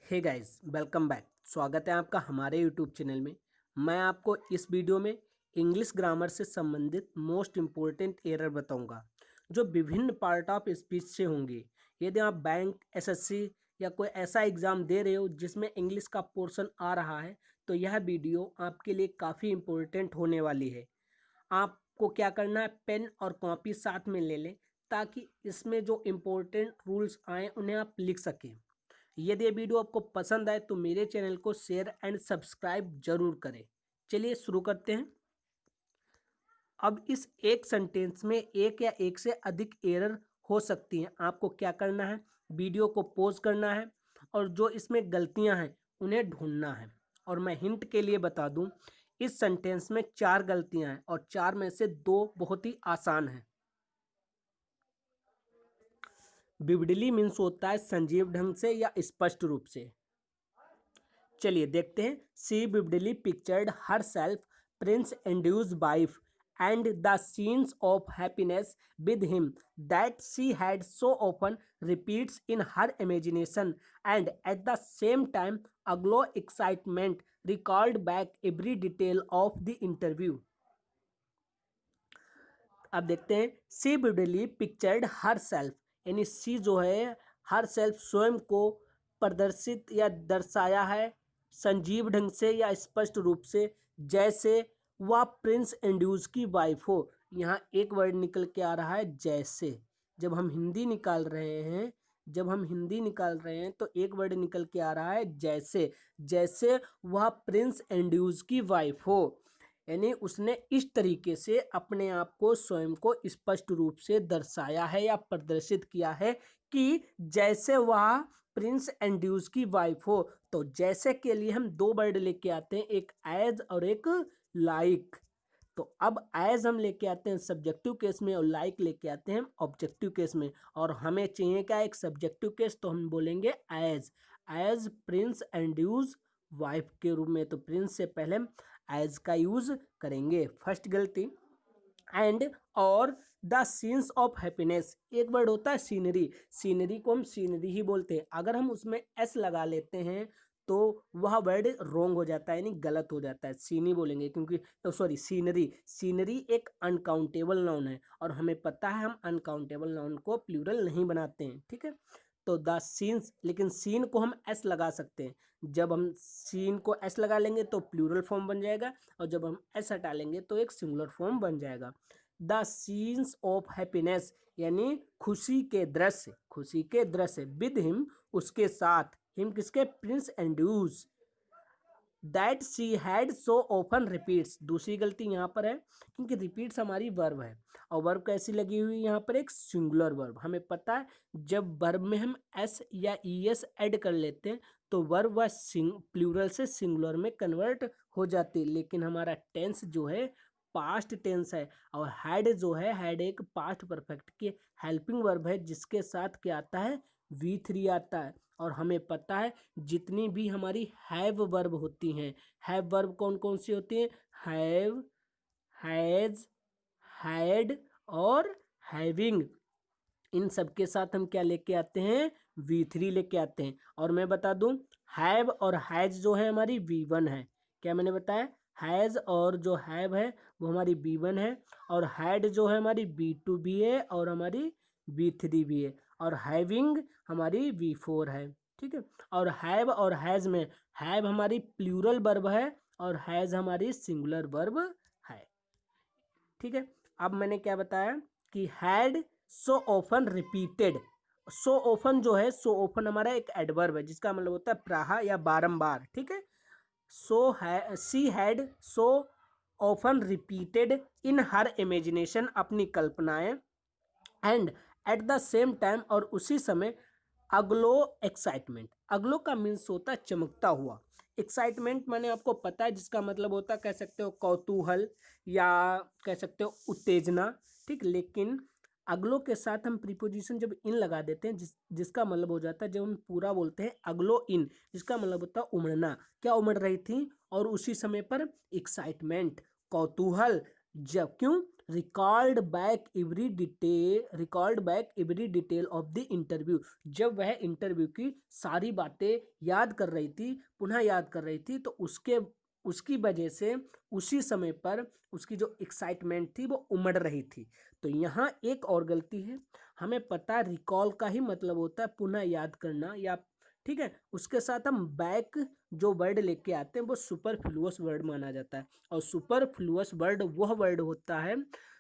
Hey guys, welcome back. स्वागत है आपका हमारे यूट्यूब चैनल में। मैं आपको इस वीडियो में इंग्लिश ग्रामर से संबंधित मोस्ट इम्पोर्टेंट एरर बताऊंगा जो विभिन्न पार्ट ऑफ स्पीच से होंगे। यदि आप बैंक, एसएससी या कोई ऐसा एग्ज़ाम दे रहे हो जिसमें इंग्लिश का पोर्शन आ रहा है तो यह वीडियो आपके लिए काफ़ी इम्पोर्टेंट होने वाली है। आपको क्या करना है, पेन और कॉपी साथ में ले लें ताकि इसमें जो इम्पोर्टेंट रूल्स आए उन्हें आप लिख सकें। यदि ये वीडियो आपको पसंद आए तो मेरे चैनल को शेयर एंड सब्सक्राइब जरूर करें। चलिए शुरू करते हैं। अब इस एक सेंटेंस में एक या एक से अधिक एरर हो सकती हैं। आपको क्या करना है, वीडियो को पॉज करना है और जो इसमें गलतियां हैं उन्हें ढूंढना है। और मैं हिंट के लिए बता दूं, इस सेंटेंस में 4 गलतियां हैं और 4 में से 2 बहुत ही आसान हैं। विविडली मीन्स होता है संजीव ढंग से या स्पष्ट रूप से। चलिए देखते हैं। She vividly pictured herself Prince Andrew's wife and the scenes of happiness with him that she had so often repeats in her imagination and at the same time a glow excitement recalled back every detail of the interview. अब देखते हैं। She vividly pictured herself, यानी she जो है her self स्वयं को प्रदर्शित या दर्शाया है संजीव ढंग से या स्पष्ट रूप से, जैसे वह प्रिंस एंड्यूज की वाइफ हो। यहाँ एक वर्ड निकल के आ रहा है जैसे। जब हम हिंदी निकाल रहे हैं तो एक वर्ड निकल के आ रहा है जैसे। जैसे वह प्रिंस एंड्यूज की वाइफ हो, यानी उसने इस तरीके से अपने आप को स्वयं को स्पष्ट रूप से दर्शाया है या प्रदर्शित किया है कि जैसे वह प्रिंस एंड्यूस की वाइफ हो। तो जैसे के लिए हम 2 वर्ड लेके आते हैं, एक एज और एक लाइक। तो अब एज हम लेके आते हैं सब्जेक्टिव केस में और लाइक लेके आते हैं ऑब्जेक्टिव केस में। और हमें चाहिए क्या, एक सब्जेक्टिव केस, तो हम बोलेंगे एज। एज प्रिंस एंड्यूस वाइफ के रूप में, तो प्रिंस से पहले हम एज का यूज करेंगे। फर्स्ट गलती। एंड और द सीन्स ऑफ हैप्पीनेस, एक वर्ड होता है सीनरी। सीनरी को हम सीनरी ही बोलते हैं। अगर हम उसमें एस लगा लेते हैं तो वह वर्ड रोंग हो जाता है, यानी गलत हो जाता है। सीनी बोलेंगे क्योंकि सॉरी सीनरी। सीनरी एक अनकाउंटेबल नाउन है और हमें पता है हम अनकाउंटेबल नाउन को प्लूरल नहीं बनाते हैं, ठीक है। तो द सीन्स, लेकिन सीन को हम एस लगा सकते हैं। जब हम सीन को एस लगा लेंगे तो प्लूरल फॉर्म बन जाएगा और जब हम एस हटा लेंगे तो एक सिंगुलर फॉर्म बन जाएगा। द सीन्स ऑफ हैप्पीनेस, यानी खुशी के दृश्य विद हिम, उसके साथ। हिम किसके, Prince Andrew's. That she had so often repeats, दूसरी गलती यहाँ पर है क्योंकि रिपीट्स हमारी वर्ब है और वर्ब कैसी लगी हुई यहाँ पर, एक सिंगुलर वर्ब। हमें पता है जब वर्ब में हम एस या ई एस ऐड कर लेते हैं तो वर्ब वह प्लूरल से सिंगुलर में कन्वर्ट हो जाती है। लेकिन हमारा टेंस जो है पास्ट टेंस है और हैड जो है, हैड एक पास्ट परफेक्ट के हेल्पिंग वर्ब है जिसके साथ क्या आता है, V3 आता है। और हमें पता है जितनी भी हमारी हैव वर्ब होती हैं, हैव वर्ब कौन कौन सी होती हैं, हैव, हैज, हैड और हैविंग। इन सब के साथ हम क्या लेके आते हैं, V3 लेके आते हैं। और मैं बता दूं, हैव और हैज जो है हमारी V1 है। क्या मैंने बताया, हैज और जो हैव है वो हमारी V1 है और हैड जो है हमारी V2 भी है और हमारी V3 भी है और हैविंग हमारी V4 है, ठीक है। और हैव और हैज में हैव हमारी प्लूरल वर्ब है और हैज हमारी सिंगुलर वर्ब है, ठीक है। अब मैंने क्या बताया कि had so often repeated. So often जो है, सो ऑफन हमारा एक एडवर्ब है जिसका मतलब होता है प्राह या बारंबार, ठीक है। सो है, she had so often repeated in her imagination, अपनी कल्पनाएं, and at the same time, और उसी समय, अग्लो एक्साइटमेंट। अग्लो का मीन्स होता है चमकता हुआ। एक्साइटमेंट मैंने आपको पता है जिसका मतलब होता है, कह सकते हो कौतूहल या कह सकते हो उत्तेजना, ठीक। लेकिन अगलो के साथ हम प्रीपोजिशन जब इन लगा देते हैं जिसका मतलब हो जाता है, जब हम पूरा बोलते हैं अगलो इन, जिसका मतलब होता है उमड़ना। क्या उमड़ रही थी, और उसी समय पर एक्साइटमेंट, कौतूहल। जब क्यों, record back every detail of the interview. जब वह इंटरव्यू की सारी बातें याद कर रही थी, पुनः याद कर रही थी, तो उसकी वजह से उसी समय पर उसकी जो एक्साइटमेंट थी वो उमड़ रही थी। तो यहाँ एक और गलती है, हमें पता है रिकॉल का ही मतलब होता है पुनः याद करना, या ठीक है, उसके साथ हम बैक जो वर्ड लेके आते हैं वो सुपरफ्लुअस वर्ड माना जाता है। और सुपरफ्लुअस वर्ड वह वर्ड होता है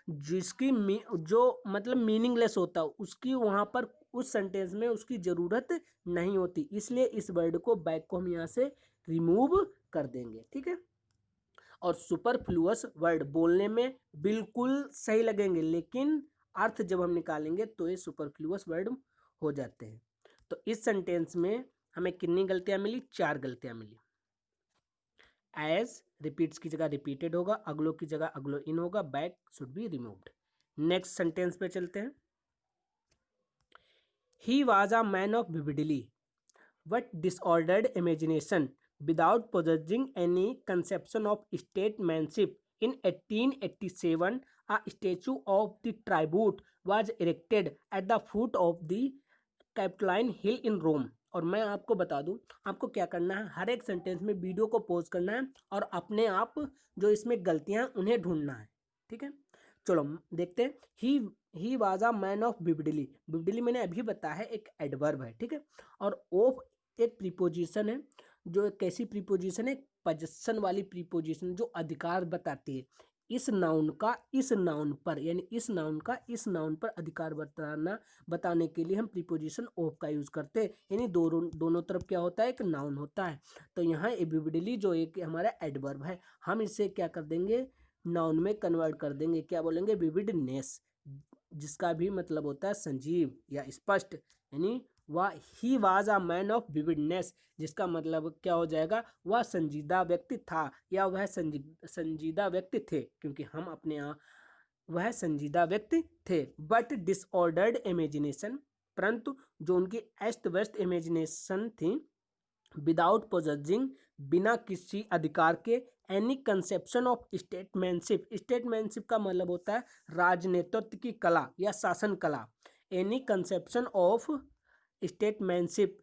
जिसकी जो मतलब मीनिंगलेस होता है, उसकी वहाँ पर उस सेंटेंस में उसकी ज़रूरत नहीं होती, इसलिए इस वर्ड को बैक को हम यहाँ से रिमूव कर देंगे। ठीक है, और सुपरफ्लुअस वर्ड बोलने में बिल्कुल सही लगेंगे, लेकिन अर्थ जब हम निकालेंगे तो ये सुपरफ्लुअस वर्ड हो जाते हैं। तो इस सेंटेंस में हमें कितनी गलतियां मिली? 4 गलतियां मिली। एज रिपीट्स की जगह रिपीटेड होगा, अगलो की जगह अगलो इन होगा, back should be removed. Next sentence पे चलते हैं। He was a man of vividly but disordered imagination without possessing any conception of statesmanship. In 1887, a statue of the tribute was erected at the foot of the Capitoline Hill in Rome. और मैं आपको बता दूं, आपको क्या करना है, हर एक सेंटेंस में वीडियो को पॉज करना है और अपने आप जो इसमें गलतियां हैं उन्हें ढूंढना है। ठीक है, चलो देखते हैं। He was a man of vividly. Vividly मैंने अभी बताया है एक एडवर्ब है। ठीक है, और ऑफ एक प्रीपोजिशन है, जो एक कैसी प्रीपोजिशन है, पोजीशन वाली प्रीपोजिशन जो अधिकार बताती है। इस नाउन का इस नाउन पर, यानी इस नाउन का इस नाउन पर अधिकार बताने के लिए हम प्रीपोजिशन ऑफ का यूज करते हैं, यानी दोनों तरफ क्या होता है, एक नाउन होता है। तो यहाँ विविडली जो एक हमारा एडवर्ब है, हम इसे क्या कर देंगे, नाउन में कन्वर्ट कर देंगे। क्या बोलेंगे? विविडनेस, जिसका भी मतलब होता है संजीव या स्पष्ट, यानी वह he was a man of vividness, जिसका मतलब क्या हो जाएगा, वह संजीदा व्यक्ति था या वह संजीदा व्यक्ति थे, क्योंकि हम अपने यहाँ वह संजीदा व्यक्ति थे। बट डिसऑर्डर्ड इमेजिनेशन, परंतु जो उनकी अस्त व्यस्त इमेजिनेशन थी, विदाउट पोजेसिंग, बिना किसी अधिकार के, एनी कंसेप्शन ऑफ स्टेटमैनशिप, स्टेटमैनशिप का मतलब होता है राजनेतृत्व की कला या शासन कला। Any conception of statesmanship,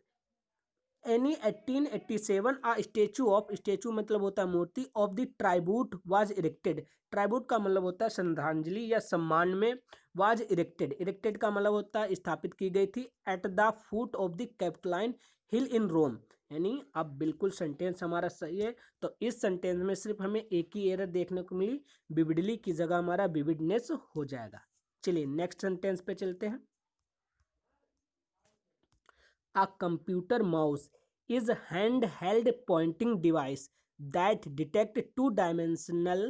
any 1887 a statue of, statue मतलब होता है मूर्ति, of the tribute was erected, tribute का मतलब होता है श्रद्धांजलि या सम्मान में, वाज इरेक्टेड, इरेक्टेड का मतलब होता है स्थापित की गई थी, at the foot of the Capitoline Hill in Rome. यानी अब बिल्कुल सेंटेंस हमारा सही है। तो इस सेंटेंस में सिर्फ हमें एक ही एरर देखने को मिली, विविडली की जगह हमारा विविडनेस हो जाएगा। चलिए नेक्स्ट सेंटेंस पे चलते हैं। A computer mouse is a handheld pointing device that detects two-dimensional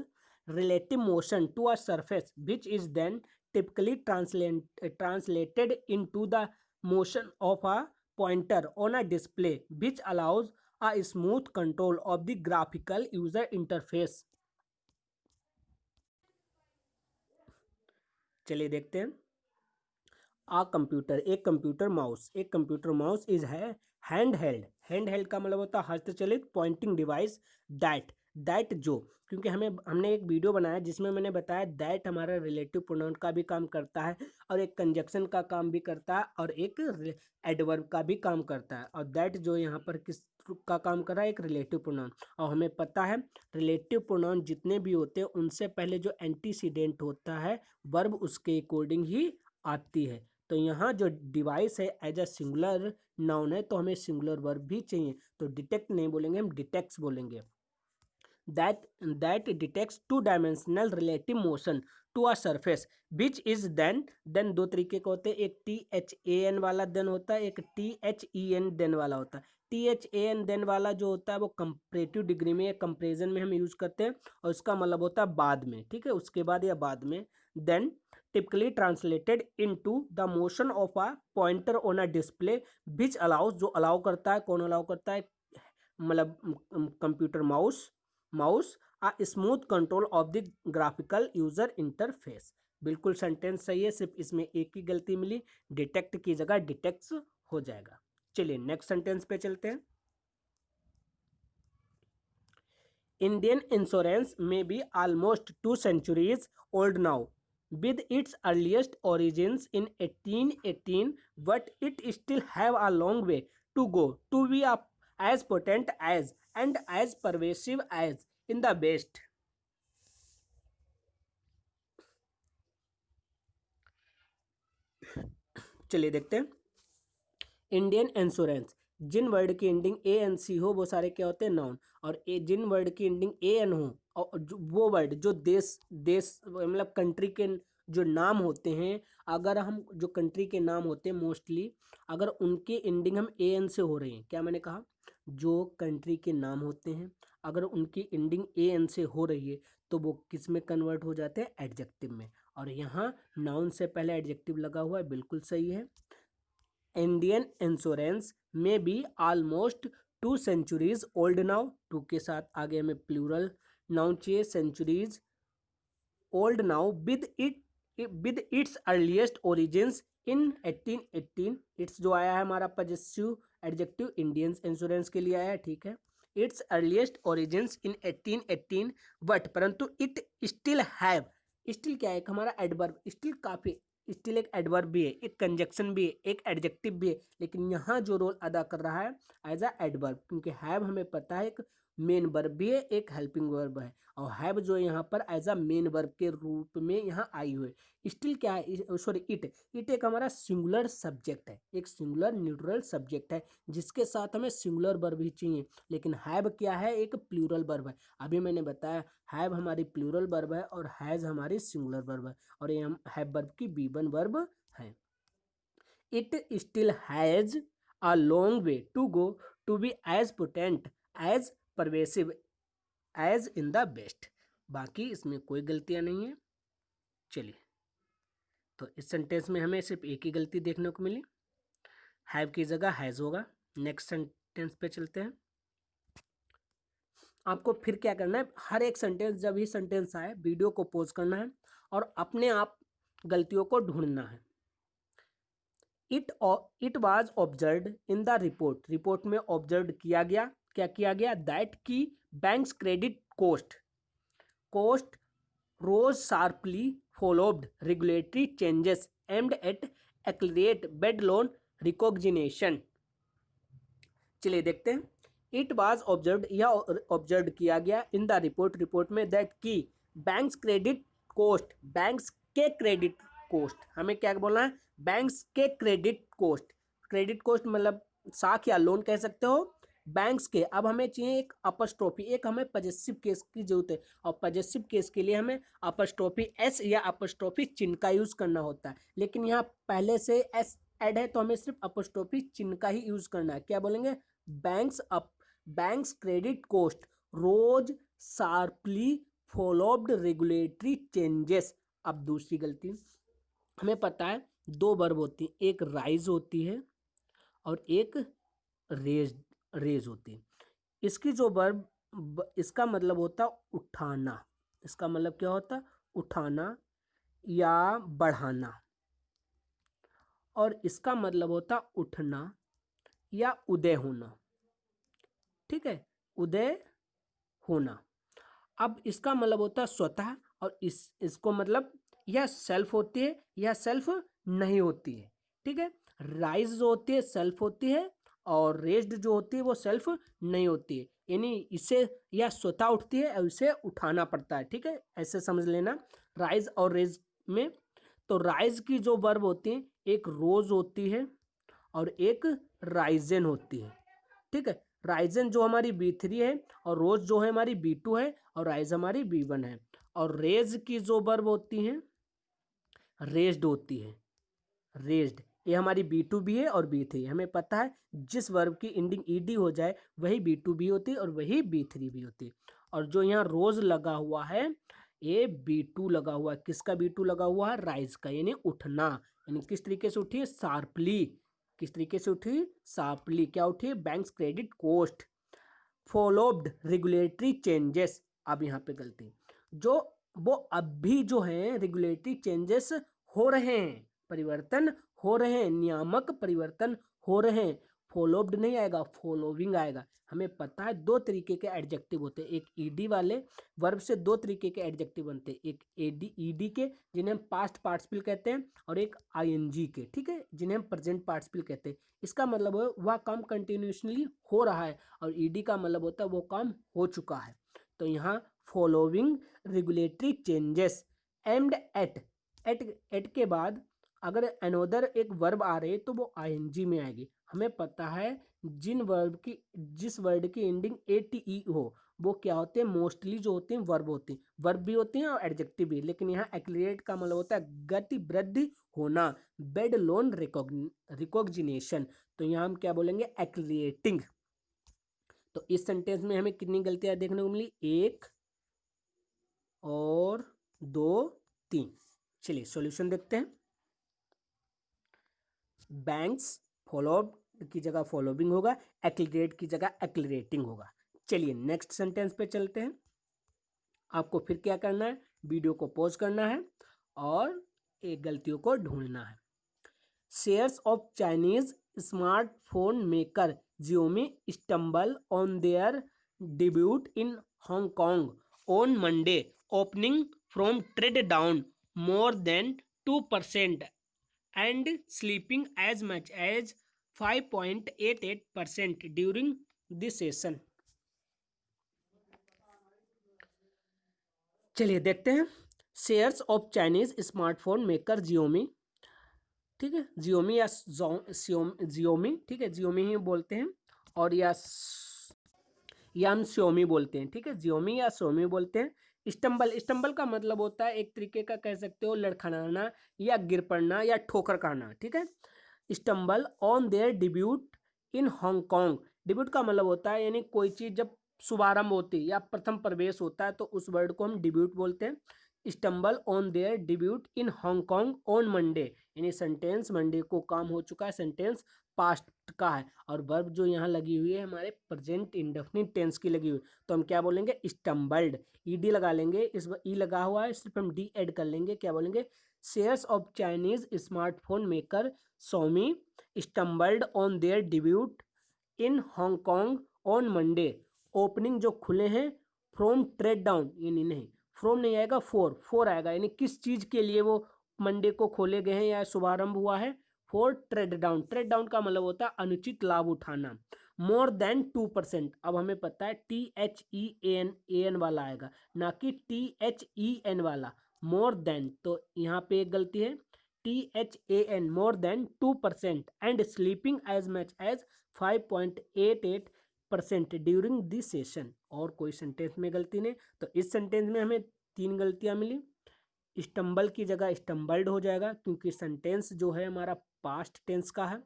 relative motion to a surface, which is then typically translated into the motion of a pointer on a display, which allows a smooth control of the graphical user interface. चलिए देखते हैं। आ computer, एक computer mouse, एक computer mouse is है hand held, hand held का मतलब होता है हस्तचलित, पॉइंटिंग डिवाइस, दैट जो, क्योंकि हमने एक वीडियो बनाया जिसमें मैंने बताया दैट हमारा रिलेटिव प्रोनाउन का भी काम करता है, और एक कंजक्शन का काम भी करता है, और एक एडवर्ब का भी काम करता है। और दैट जो यहाँ पर किस का काम कर रहा है, एक रिलेटिव प्रोनाउन। और हमें पता है रिलेटिव प्रोनाउन जितने भी होते हैं उनसे पहले जो एंटीसीडेंट होता है, वर्ब उसके अकॉर्डिंग ही आती है। तो यहाँ जो डिवाइस है एज अ सिंगुलर नाउन है, तो हमें सिंगुलर वर्ब भी चाहिए, तो डिटेक्ट नहीं बोलेंगे, हम डिटेक्ट्स बोलेंगे। That detects two dimensional relative motion to a surface, which is then दो तरीके के होते हैं, एक THAN वाला देन होता है, एक THEN देन वाला होता है। THAN देन वाला जो होता है वो कंपैरेटिव डिग्री में या कंपेरिजन में हम यूज करते हैं, और इसका मतलब होता है बाद में, ठीक है, उसके बाद या बाद में। Then typically translated into the motion of a pointer on a display, which allows, जो अलाउ करता है, कौन अलाउ करता है, मतलब computer mouse a smooth control of the graphical user interface. बिल्कुल सेंटेंस सही है, सिर्फ इसमें एक ही गलती मिली, डिटेक्ट की जगह डिटेक्ट्स हो जाएगा। चलिए नेक्स्ट सेंटेंस पे चलते हैं। इंडियन इंश्योरेंस में be almost 2 centuries old now, with its earliest origins in 1818, but it still have a long way to go to be as potent as and as pervasive as in the West. चलिए देखते हैं। Indian insurance, जिन word की ending A N C हो वो सारे क्या होते हैं, नाउन। और जिन वर्ड की एंडिंग ए एन हो और वो वर्ड जो देश देश मतलब कंट्री के जो नाम होते हैं, अगर हम जो कंट्री के नाम होते हैं मोस्टली, अगर उनके एंडिंग हम ए एन से हो रहे हैं, क्या मैंने कहा, जो कंट्री के नाम होते हैं अगर उनकी एंडिंग ए एन से हो रही है तो वो किस में कन्वर्ट हो जाते हैं, एडजेक्टिव में। और यहाँ नाउन से पहले एडजेक्टिव लगा हुआ है, बिल्कुल सही है। इंडियन इंश्योरेंस में be almost 2 centuries old now, two के साथ आगे हमें प्लूरल नाउन चाहिए, centuries old now with its earliest origins in 1818। Its जो आया है हमारा पजेसिव एडजेक्टिव इंडियन इंश्योरेंस के लिए आया है, ठीक है। It's earliest origins in 1818 but परंतु इट स्टिल हैव, स्टिल क्या है, एक हमारा एडवर्ब, स्टिल काफी, स्टिल एक एडवर्ब भी है, एक कंजक्शन भी है, एक एडजेक्टिव भी है, लेकिन यहाँ जो रोल अदा कर रहा है एज अ एडवर्ब, क्योंकि हैव हमें पता है एक मेन वर्ब भी है, एक हेल्पिंग वर्ब है, और हैव जो है यहाँ पर एज अ मेन वर्ब के रूप में यहाँ आई हुई है। स्टिल क्या है, सॉरी इट, इट एक हमारा सिंगुलर सब्जेक्ट है, एक सिंगुलर न्यूट्रल सब्जेक्ट है जिसके साथ हमें सिंगुलर वर्ब ही चाहिए, लेकिन हैव क्या है, एक प्लूरल वर्ब है। अभी मैंने बताया हैव हमारी प्लूरल वर्ब है और हैज हमारी सिंगुलर वर्ब है, और ये हम हैव वर्ब की B1 वर्ब है। It still has a long way to go to be as potent as pervasive as in the best. बाकी इसमें कोई गलतियां नहीं है। चलिए, तो इस सेंटेंस में हमें सिर्फ एक ही गलती देखने को मिली, हैव की जगह हैज होगा। नेक्स्ट सेंटेंस पे चलते हैं। आपको फिर क्या करना है, हर एक सेंटेंस जब ही सेंटेंस आए वीडियो को पॉज करना है और अपने आप गलतियों को ढूंढना है। It was observe in the report, report में ऑब्जर्व किया गया, क्या किया गया, दैट की banks credit cost rose sharply followed regulatory changes aimed at accelerate bad loan recognition. चलिए देखते हैं। इट वॉज ऑब्जर्व, यह ऑब्जर्व किया गया, इन द रिपोर्ट, रिपोर्ट में, दैट की बैंक्स क्रेडिट कोस्ट, बैंक्स के क्रेडिट कोस्ट, हमें क्या बोलना है, बैंक्स के क्रेडिट कोस्ट, क्रेडिट कोस्ट मतलब साख या लोन कह सकते हो, बैंक्स के। अब हमें चाहिए एक अपस्ट्रोफी, एक हमें पजेसिव केस की जरूरत है, और पजेसिव केस के लिए हमें अपस्ट्रोफी एस या अपस्ट्रोफी चिन्ह का यूज करना होता है, लेकिन यहाँ पहले से एस ऐड है तो हमें सिर्फ अपस्ट्रोफी चिन्ह का ही यूज करना है। क्या बोलेंगे, banks credit cost rose sharply followed regulatory changes. अब दूसरी गलती, हमें पता है दो वर्ब होती है, एक राइज होती है और एक रेज होती है। इसकी जो वर्ब, इसका मतलब होता उठाना, इसका मतलब क्या होता, उठाना या बढ़ाना, और इसका मतलब होता उठना या उदय होना, ठीक है, उदय होना। अब इसका मतलब होता है स्वतः, और इसको मतलब यह सेल्फ होती है या सेल्फ नहीं होती है, ठीक है। राइज जो होती है सेल्फ होती है और रेज्ड जो होती है वो सेल्फ नहीं होती है, यानी इसे यह स्वतः उठती है और इसे उठाना पड़ता है, ठीक है, ऐसे समझ लेना राइज और रेज में। तो राइज की जो वर्ब होती है, एक रोज होती है और एक राइजन होती है, ठीक है। राइजन जो हमारी B3 है और रोज जो है हमारी B2 है और राइज हमारी B1 है। और रेज की जो वर्ब होती है रेज्ड होती है, रेज्ड, ये हमारी B2 भी है और B3, हमें पता है जिस वर्ब की एंडिंग ed हो जाए वही B2 भी होती है और वही B3 भी होती है। और जो यहाँ रोज लगा हुआ है ये B2 लगा हुआ है, किसका B2 लगा हुआ है, राइज का, यानी उठना, यानी किस तरीके से उठी है, शार्पली, किस तरीके से उठी, शार्पली, क्या उठी, banks credit cost followed regulatory changes. अब यहाँ पे गलती, जो वो अभी जो है रेगुलेटरी चेंजेस हो रहे हैं, परिवर्तन हो रहे हैं, नियामक परिवर्तन हो रहे हैं, फॉलोव्ड नहीं आएगा, फॉलोविंग आएगा। हमें पता है दो तरीके के एडजेक्टिव होते हैं, एक ईडी वाले वर्ब से दो तरीके के एडजेक्टिव बनते हैं, एक एडी ईडी के जिन्हें हम पास्ट पार्टिसिपल कहते हैं, और एक आईएनजी के, ठीक है, जिन्हें हम प्रेजेंट पार्टिसिपल कहते हैं। इसका मतलब है वह काम कंटिन्यूसली हो रहा है, और ईडी का मतलब होता है वो काम हो चुका है। तो यहाँ following regulatory changes aimed eight के बाद अगर अनोदर एक वर्ब आ रही है तो वो आईएनजी में आएगी। हमें पता है जिस वर्ड की एंडिंग एटीई हो वो क्या होते हैं, मोस्टली जो होते हैं वर्ब भी होते हैं और एडजेक्टिव भी। लेकिन यहाँ एक्लिएट का मतलब होता है गति वृद्धि होना, बेड लोन रिकॉग्निशन। तो यहाँ हम क्या बोलेंगे, एक्लिएटिंग। तो इस सेंटेंस में हमें कितनी गलतियां देखने को मिली, 1 और 2 3। चलिए सॉल्यूशन देखते हैं। बैंक्स फॉलोड की जगह फॉलोविंग होगा, एक्लिरेट की जगह एक्लिरेटिंग होगा। चलिए नेक्स्ट सेंटेंस पे चलते हैं। आपको फिर क्या करना है, वीडियो को पॉज करना है और एक गलतियों को ढूंढना है। Shares of Chinese smartphone maker Xiaomi stumble on their debut in Hong Kong on Monday, opening from trade down more than 2% and slipping as much as 5.88% during this session. चलिए देखते हैं। Shares of Chinese smartphone maker Xiaomi, ठीक है, Xiaomi या Xiaomi, ठीक है, Xiaomi ही बोलते हैं, और या हम Xiaomi बोलते हैं, ठीक है, Xiaomi या Xiaomi बोलते हैं। स्टम्बल का मतलब होता है एक तरीके का कह सकते हो लड़खड़ाना या गिर पड़ना या ठोकर खाना, ठीक है। Stumble on their debut in Hong Kong, debut का मतलब होता है यानी कोई चीज़ जब शुभारंभ होती है या प्रथम प्रवेश होता है तो उस वर्ड को हम डिब्यूट बोलते हैं। Stumble on their debut in Hong Kong on Monday, यानी सेंटेंस मंडे को काम हो चुका है, सेंटेंस पास्ट का है, और वर्ब जो यहाँ लगी हुई है हमारे प्रेजेंट इंडेफिनिट टेंस की लगी हुई, तो हम क्या बोलेंगे, स्टम्बल्ड। ईडी लगा लेंगे, इस ई लगा हुआ है सिर्फ हम डी ऐड कर लेंगे, क्या बोलेंगे, shares of Chinese smartphone maker Xiaomi stumbled on their debut in Hong Kong on Monday, opening जो खुले हैं फ्रॉम ट्रेड डाउन, यानी नहीं फ्रॉम नहीं आएगा, फोर आएगा, यानी किस चीज़ के लिए वो मंडे को खोले गए हैं या शुभारंभ हुआ है, for trade down. Trade down का मतलब होता है अनुचित लाभ उठाना। मोर देन 2%, अब हमें पता है THEAN वाला आएगा, ना कि THEN वाला, मोर देन। तो यहाँ पे एक गलती है, THAN more than 2% and sleeping as much as 5.88% during this session. और कोई सेंटेंस में गलती नहीं, तो इस सेंटेंस में हमें 3 गलतियां मिली। स्टम्बल की जगह स्टम्बल्ड हो जाएगा क्योंकि सेंटेंस जो है हमारा पास्ट टेंस का है।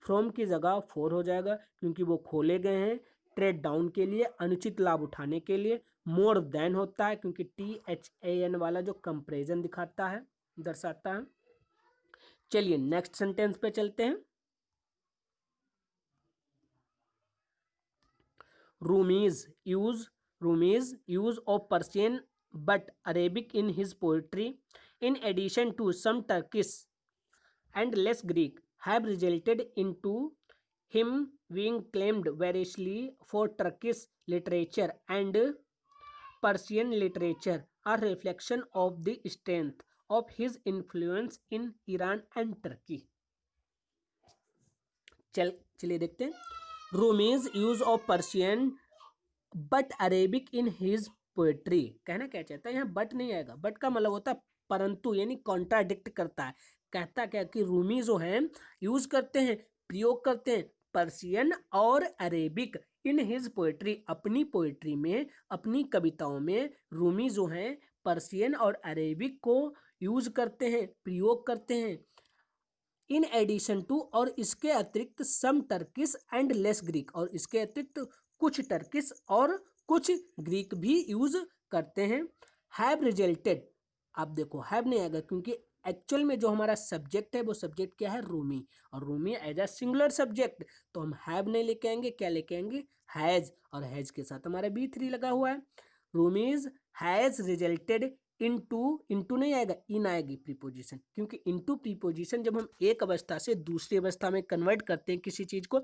फ्रॉम की जगह फॉर हो जाएगा क्योंकि वो खोले गए हैं ट्रेड डाउन के लिए, अनुचित लाभ उठाने के लिए। मोर देन होता है क्योंकि THAN वाला जो कंपेरिजन दिखाता है, दर्शाता है। चलिए नेक्स्ट सेंटेंस पे चलते हैं। Rumi's use of Persian but Arabic in his poetry, in addition to some Turkish and less Greek, have resulted into him being claimed variously for Turkish literature and Persian literature, a reflection of the strength of his influence in Iran and Turkey. चलिए देखते हैं। Rumi's use of Persian but Arabic in his poetry, कहना क्या चाहता है, यहाँ but नहीं आएगा, बट का मतलब होता है परंतु, यानी कॉन्ट्राडिक्ट करता है। कहता क्या कि रूमी जो है यूज करते हैं, प्रयोग करते हैं पर्शियन और अरेबिक इन हिज पोएट्री, अपनी पोएट्री में, अपनी कविताओं में रूमी जो हैं पर्शियन और अरेबिक को यूज करते हैं, प्रयोग करते हैं। इन एडिशन टू, और इसके अतिरिक्त सम टर्किश एंड लेस ग्रीक, और इसके अतिरिक्त कुछ टर्किश और कुछ ग्रीक भी यूज करते हैं। हैव रिजल्टेड, आप देखो हैव नहीं आएगा क्योंकि एक्चुअल में जो हमारा सब्जेक्ट है वो सब्जेक्ट क्या है, रूमी, और Rumi as a singular subject, तो हम हैव नहीं लेके आएंगे, क्या लेके आएंगे, हैज, और हैज के साथ हमारा B3 लगा हुआ है। रूमीज हैज रिजल्टेड इनटू नहीं आएगा, इन आएगी प्रीपोजिशन, क्योंकि इनटू प्रीपोजिशन जब हम एक अवस्था से दूसरी अवस्था में कन्वर्ट करते हैं किसी चीज को,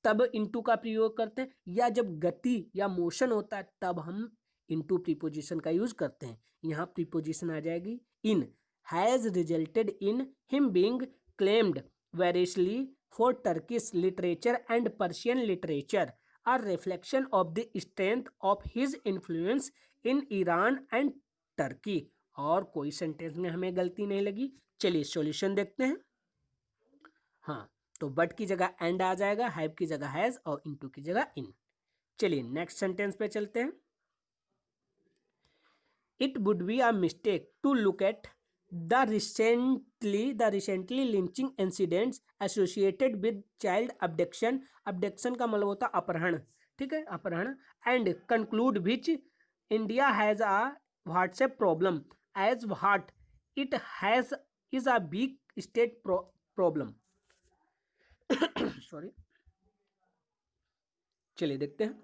तब इनटू का प्रयोग करते हैं, या जब गति या मोशन होता है तब हम इनटू प्रीपोजिशन का यूज करते हैं। यहाँ प्रीपोजिशन आ जाएगी in, has resulted in him being claimed variously for Turkish literature and Persian literature, a reflection of the strength of his influence in Iran and Turkey। और कोई सेंटेंस में हमें गलती नहीं लगी। चलिए सॉल्यूशन देखते हैं। हाँ, तो बट की जगह एंड आ जाएगा, हैव की जगह हैज और इनटू की जगह इन। चलिए नेक्स्ट सेंटेंस पे चलते हैं। It would be a mistake to look at the recently lynching incidents associated with child abduction का मतलब होता है अपहरण, ठीक है, अपहरण, and conclude which India has a WhatsApp problem as what it has is a big state problem। Sorry, चलिए देखते हैं।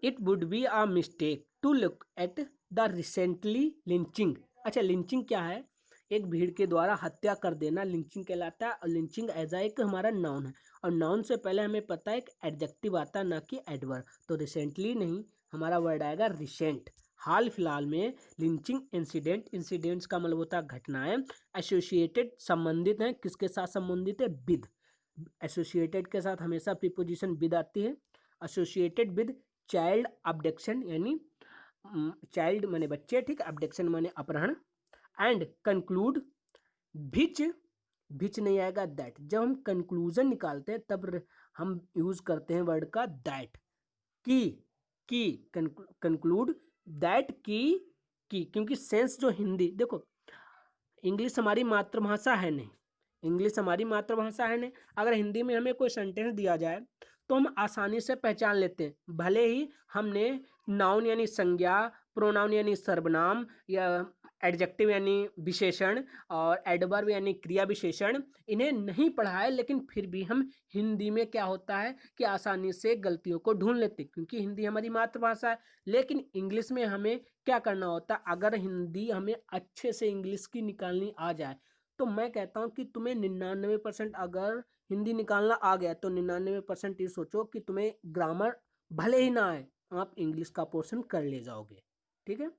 It would be a mistake to look at the recently lynching. अच्छा, लिंचिंग क्या है? एक भीड़ के द्वारा हत्या कर देना लिंचिंग कहलाता है। और लिंचिंग एज एक हमारा नाउन है, और नाउन से पहले हमें पता है एक एडजेक्टिव आता है, ना कि एडवर्ब। तो रिसेंटली नहीं, हमारा वर्ड आएगा रिसेंट। हाल फिलहाल में लिंचिंग इंसिडेंट, इंसिडेंट्स का मतलब होता है घटनाएं, एसोसिएटेड संबंधित हैं, किसके साथ संबंधित है? विद। एसोसिएटेड के साथ हमेशा प्रीपोजिशन विद आती है। एसोसिएटेड विद चाइल्ड अबडक्शन, यानी चाइल्ड माने बच्चे, ठीक, अबडक्शन माने अपहरण। एंड कंक्लूड भिच, भिच नहीं आएगा दैट। जब हम कंक्लूजन निकालते हैं तब हम यूज करते हैं वर्ड का दैट। की कंक्लूड दैट की, क्योंकि सेंस जो हिंदी, देखो इंग्लिश हमारी मातृभाषा है नहीं, इंग्लिश हमारी मातृभाषा है नहीं। अगर हिंदी में हमें कोई सेंटेंस दिया जाए तो हम आसानी से पहचान लेते हैं, भले ही हमने नाउन यानी संज्ञा, प्रोनाउन यानी सर्वनाम, या एडजेक्टिव यानी विशेषण, और एडवर्ब यानी क्रिया विशेषण इन्हें नहीं पढ़ा है, लेकिन फिर भी हम हिंदी में क्या होता है कि आसानी से गलतियों को ढूंढ लेते हैं, क्योंकि हिंदी हमारी मातृभाषा है। लेकिन इंग्लिश में हमें क्या करना होता है? अगर हिंदी हमें अच्छे से इंग्लिश की निकालनी आ जाए तो मैं कहता हूँ कि तुम्हें 99% अगर हिंदी निकालना आ गया तो 99% ये सोचो कि तुम्हें ग्रामर भले ही ना आए, आप इंग्लिश का पोर्शन कर ले जाओगे, ठीक है।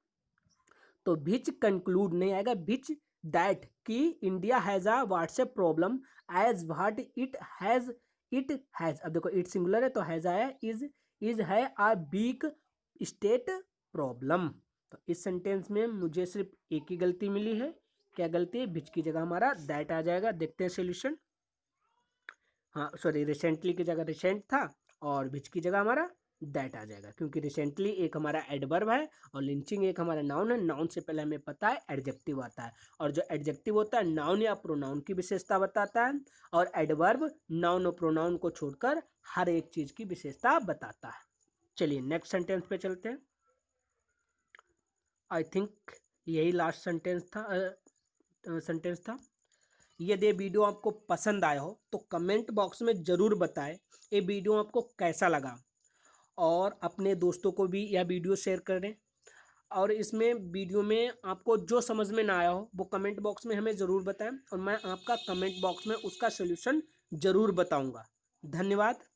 तो विच कंक्लूड नहीं आएगा, विच दैट कि India has a WhatsApp problem as what it has. अब देखो इट सिंगुलर है तो हैज आया, इज है अ बिग स्टेट प्रॉब्लम। तो इस सेंटेंस में मुझे सिर्फ एक ही गलती मिली है। क्या गलती है? विच की जगह हमारा दैट आ जाएगा। देखते हैं सोल्यूशन। हाँ सॉरी, रिसेंटली की जगह रिसेंट था और विच की जगह हमारा दैट आ जाएगा, क्योंकि रिसेंटली एक हमारा एडवर्ब है और लिंचिंग एक हमारा नाउन है। नाउन से पहले हमें पता है एडजेक्टिव आता है, और जो एडजेक्टिव होता है नाउन या प्रोनाउन की विशेषता बताता है, और एडवर्ब नाउन और प्रोनाउन को छोड़कर हर एक चीज की विशेषता बताता है। चलिए नेक्स्ट सेंटेंस पे चलते हैं। आई थिंक यही लास्ट सेंटेंस था। यदि ये वीडियो आपको पसंद आया हो तो कमेंट बॉक्स में ज़रूर बताएं ये वीडियो आपको कैसा लगा, और अपने दोस्तों को भी यह वीडियो शेयर करें। और इसमें वीडियो में आपको जो समझ में ना आया हो वो कमेंट बॉक्स में हमें ज़रूर बताएं, और मैं आपका कमेंट बॉक्स में उसका सॉल्यूशन ज़रूर बताऊंगा। धन्यवाद।